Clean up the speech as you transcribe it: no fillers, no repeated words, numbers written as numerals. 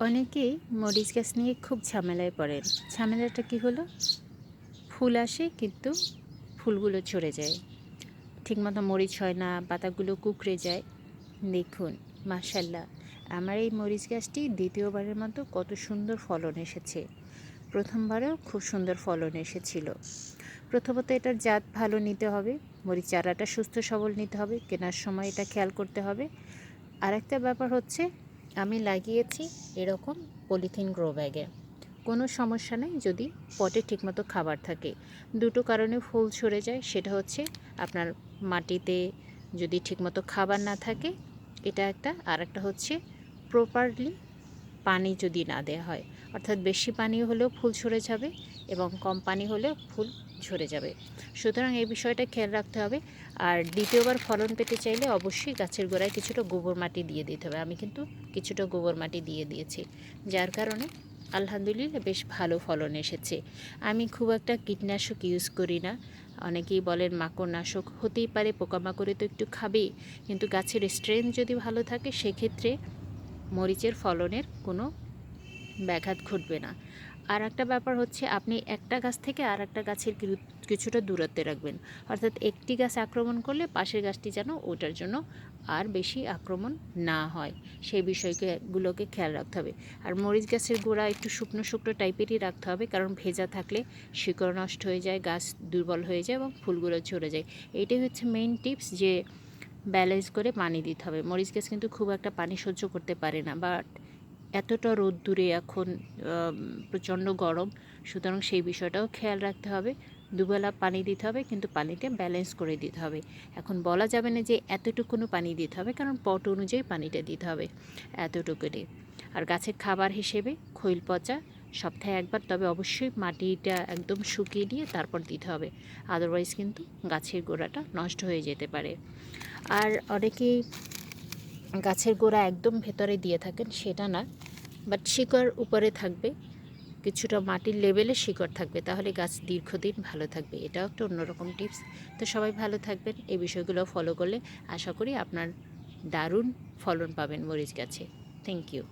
অনেকেই মরিচ গাছ নিয়ে খুব ঝামেলায় পড়েন। ঝামেলাটা কী হলো? ফুল আসে কিন্তু ফুলগুলো ঝরে যায়, ঠিকমতো মরিচ হয় না, পাতাগুলো কুঁকড়ে যায়। দেখুন, মাশাল্লাহ, আমার এই মরিচ গাছটি দ্বিতীয়বারের মতো কত সুন্দর ফলন এসেছে। প্রথমবারেও খুব সুন্দর ফলন এসেছিল। প্রথমত এটার জাত ভালো নিতে হবে, মরিচ চারাটা সুস্থ সবল নিতে হবে, কেনার সময় এটা খেয়াল করতে হবে। আর একটা ব্যাপার হচ্ছে, আমি লাগিয়েছি এরকম পলিথিন গ্রো ব্যাগে। কোনো সমস্যা নেই যদি পটে ঠিকমতো খাবার থাকে। দুটো কারণে ফুল ঝরে যায়, সেটা হচ্ছে আপনার মাটিতে যদি ঠিকমতো খাবার না থাকে, এটা একটা। আর একটা হচ্ছে প্রপারলি পানি যদি না দেওয়া হয়, অর্থাৎ বেশি পানি হলেও ফুল ঝরে যাবে এবং কম পানি হলেও ফুল ঝরে যাবে। সুতরাং এই বিষয়টা খেয়াল রাখতে হবে। আর দ্বিতীয়বার ফলন পেতে চাইলে অবশ্যই গাছের গোড়ায় কিছুটা গোবর মাটি দিয়ে দিতে হবে। আমি কিন্তু কিছুটা গোবর মাটি দিয়ে দিয়েছি, যার কারণে আলহামদুলিল্লাহ বেশ ভালো ফলন এসেছে। আমি খুব একটা কীটনাশক ইউজ করি না। অনেকেই বলেন মাকড়নাশক, হতেই পারে, পোকামাকড়ে তো একটু খাবেই, কিন্তু গাছের স্ট্রেংথ যদি ভালো থাকে সেক্ষেত্রে মরিচের ফলনের কোনো ব্যাঘাত ঘটবে না। আর একটা ব্যাপার হচ্ছে, আপনি একটা গাছ থেকে আর একটা গাছের কিছুটা দূরত্বে রাখবেন, অর্থাৎ একটি গাছ আক্রমণ করলে পাশের গাছটি যেন ওটার জন্য আর বেশি আক্রমণ না হয়, সেই বিষয়গুলোকে খেয়াল রাখতে হবে। আর মরিচ গাছের গোড়া একটু শুকনো শুকনো টাইপেরই রাখতে হবে, কারণ ভেজা থাকলে শিকড় নষ্ট হয়ে যায়, গাছ দুর্বল হয়ে যায় এবং ফুলগুলো ঝরে যায়। এইটাই হচ্ছে মেইন টিপস, যে ব্যালেন্স করে পানি দিতে হবে। মরিচ গাছ কিন্তু খুব একটা পানি সহ্য করতে পারে না, বাট এতটা রোদ্দুরে এখন প্রচণ্ড গরম, সুতরাং সেই বিষয়টাও খেয়াল রাখতে হবে। দুবেলা পানি দিতে হবে, কিন্তু পানিটা ব্যালেন্স করে দিতে হবে। এখন বলা যাবে না যে এতটুকুনো পানি দিতে হবে, কারণ পট অনুযায়ী পানিটা দিতে হবে এতটুকুনি। আর গাছের খাবার হিসেবে খৈল পচা সপ্তাহে একবার, তবে অবশ্যই মাটিটা একদম শুকিয়ে দিয়ে তারপর দিতে হবে, আদারওয়াইজ কিন্তু গাছের গোড়াটা নষ্ট হয়ে যেতে পারে। আর অনেকেই গাছের গোড়া একদম ভেতরে দিয়ে থাকেন, সেটা না, বাট শিকড় উপরে থাকবে, কিছুটা মাটির লেভেলে শিকড় থাকবে, তাহলে গাছ দীর্ঘদিন ভালো থাকবে। এটাও একটা অন্যরকম টিপস। তো সবাই ভালো থাকবেন, এই বিষয়গুলো ফলো করলে আশা করি আপনার দারুণ ফলন পাবেন মরিচ গাছে। Thank you.